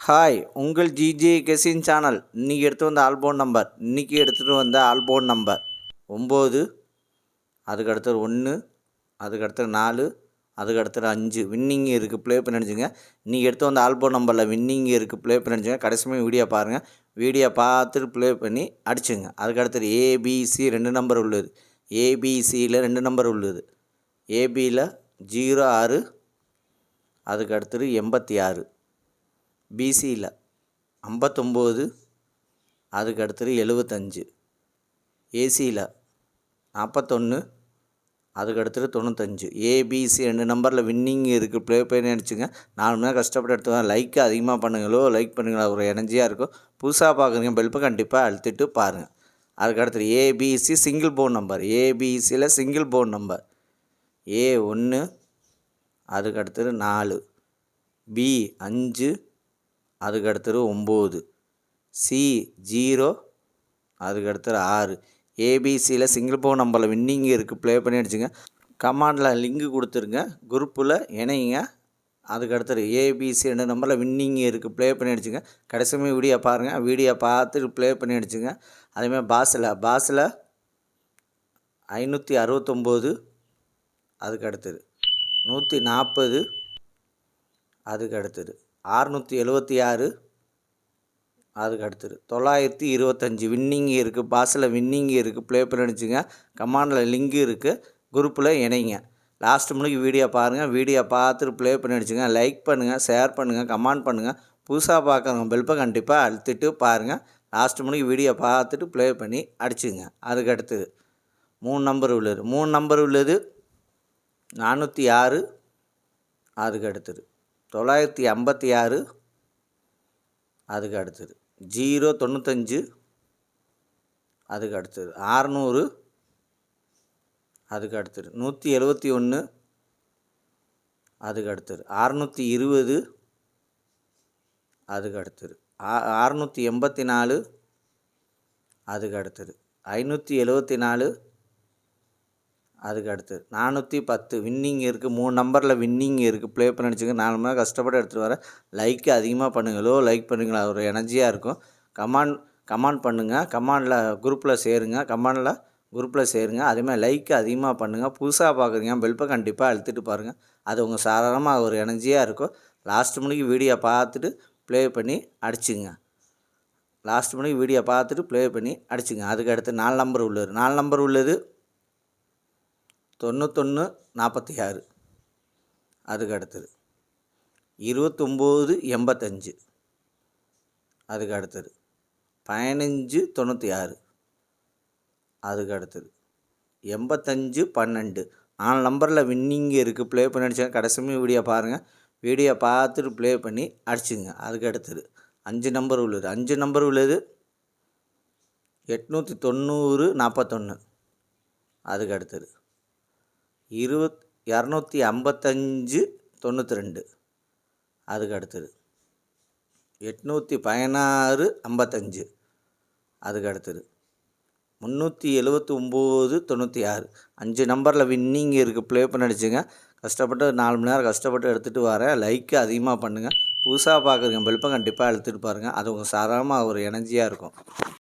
Hi, உங்கள் GJ கெசின் channel. இன்றைக்கி எடுத்துகிட்டு வந்த ஆல்போன் நம்பர் 9, அதுக்கடுத்தது 1, அதுக்கடுத்தது 4, அதுக்கடுத்தது 5 வின்னிங் இருக்குது. ப்ளே பண்ணி அடிச்சுங்க. இன்றைக்கி எடுத்து வந்த ஆல்போன் நம்பரில் வின்னிங் இருக்குது. ப்ளே பண்ணி அடிச்சுங்க. கடைசியுமே வீடியோ பாருங்கள். வீடியோ பார்த்துட்டு ப்ளே பண்ணி அடிச்சுங்க. அதுக்கடுத்தது ஏபிசி 2 நம்பர் உள்ளது. ஏபிசியில் 2 நம்பர் உள்ளது. ஏபியில் 06, அதுக்கடுத்தது 86, பிசியில் 59, அதுக்கு அடுத்தது 75, ஏசியில் 41, அதுக்கு அடுத்தது 95. ஏபிசி 2 நம்பரில் வின்னிங் இருக்குது. ப்ளே பண்ணி அடிச்சுங்க. 4 மணி நேரம் கஷ்டப்பட்டு எடுத்துவாங்க. லைக் அதிகமாக பண்ணுங்களோ, லைக் பண்ணுங்களா, ஒரு எனர்ஜியாக இருக்கும். புதுசாக பார்க்குறீங்க பெல்ப்பை கண்டிப்பாக அழுத்திட்டு பாருங்கள். அதுக்கு அடுத்தது ஏபிசி சிங்கிள் போன் நம்பர். ஏபிசியில் சிங்கிள் போன் நம்பர் A1, அதுக்கு அடுத்தது 4, B5, அதுக்கு அடுத்தது 9, C0, அதுக்கு அடுத்தது 6. ஏபிசியில் சிங்கிள் போன் நம்பரில் வின்னிங் இருக்குது. ப்ளே பண்ணி அடிச்சுங்க. கமாண்டில் லிங்கு கொடுத்துருங்க. குரூப்பில் இணைங்க. அதுக்கு அடுத்தது ஏபிசி 2 நம்பரில் வின்னிங் இருக்குது. ப்ளே பண்ணி அடிச்சுங்க. கடைசியுமே வீடியோ பாருங்கள். வீடியோ பார்த்துட்டு ப்ளே பண்ணி அடிச்சுங்க. அதேமாதிரி பாஸில் 569, அதுக்கு அடுத்தது 140, அதுக்கு அடுத்தது 676, அதுக்கு அடுத்தது 925 வின்னிங் இருக்குது. பாஸில் வின்னிங் இருக்குது. ப்ளே பண்ணி அடிச்சுங்க. கமாண்டில் லிங்கு இருக்குது. குரூப்பில் இணைங்க. லாஸ்ட் மணிக்கு வீடியோ பாருங்கள். வீடியோ பார்த்துட்டு ப்ளே பண்ணி அடிச்சுங்க. லைக் பண்ணுங்கள், ஷேர் பண்ணுங்கள், கமெண்ட் பண்ணுங்கள். புதுசாக பார்க்குறவங்க பெல்ப்பை கண்டிப்பாக அழுத்திட்டு பாருங்கள். லாஸ்ட் மணிக்கு வீடியோ பார்த்துட்டு ப்ளே பண்ணி அடிச்சுங்க. அதுக்கு அடுத்தது 3 நம்பர் உள்ளது. 3 நம்பர் உள்ளது 406, அதுக்கு அடுத்தது 956, அதுக்கு அடுத்தது 095, அதுக்கு அடுத்தது 600, அதுக்கு அடுத்தது 171, அதுக்கு அடுத்தது 620, அதுக்கு அடுத்தது 684, அதுக்கு அடுத்தது 574, அதுக்கு அடுத்தது 410 வின்னிங் இருக்குது. 3 நம்பரில் வின்னிங் இருக்குது. ப்ளே பண்ணி அடிச்சுங்க. 4 மணி நேரம் கஷ்டப்பட்டு எடுத்துகிட்டு வரேன். லைக் அதிகமாக பண்ணுங்களோ, லைக் பண்ணுங்களா, ஒரு எனர்ஜியாக இருக்கும். கமெண்ட் பண்ணுங்கள். கமெண்டில் குரூப்பில் சேருங்க. அதேமாதிரி லைக் அதிகமாக பண்ணுங்கள். புதுசாக பார்க்குறீங்க பெல்ப்பை கண்டிப்பாக அழுத்திட்டு பாருங்கள். அது உங்கள் சாதாரணமாக ஒரு எனர்ஜியாக இருக்கும். லாஸ்ட் மணிக்கு வீடியோ பார்த்துட்டு ப்ளே பண்ணி அடிச்சுங்க. அதுக்கு அடுத்து 4 நம்பர் உள்ளது. 4 நம்பர் உள்ளது 9146, அதுக்கு அடுத்தது 2985, அதுக்கு அடுத்தது 1596, அதுக்கு அடுத்தது 8512. 4 நம்பரில் வின்னிங் இருக்குது. ப்ளே பண்ணி அடிச்சாங்க. கடைசியுமே வீடியோ பாருங்கள். வீடியோ பார்த்துட்டு ப்ளே பண்ணி அடிச்சுங்க. அதுக்கு அடுத்தது 5 நம்பர் உள்ளது. 5 நம்பர் உள்ளது 89041, அதுக்கு அடுத்தது 25592, அதுக்கு அடுத்தது 81655, அதுக்கு அடுத்தது 37996. 5 நம்பரில் வின்னிங் இருக்குது. ப்ளே பண்ணி அடிச்சுங்க. கஷ்டப்பட்டு 4 மணி நேரம் கஷ்டப்பட்டு எடுத்துகிட்டு வரேன். லைக்கு அதிகமாக பண்ணுங்கள். புதுசாக பார்க்குறீங்க பெல்ப்பை கண்டிப்பாக எடுத்துகிட்டு பாருங்கள். அது உங்கள் சாதாரணமாக ஒரு எனர்ஜியாக இருக்கும்.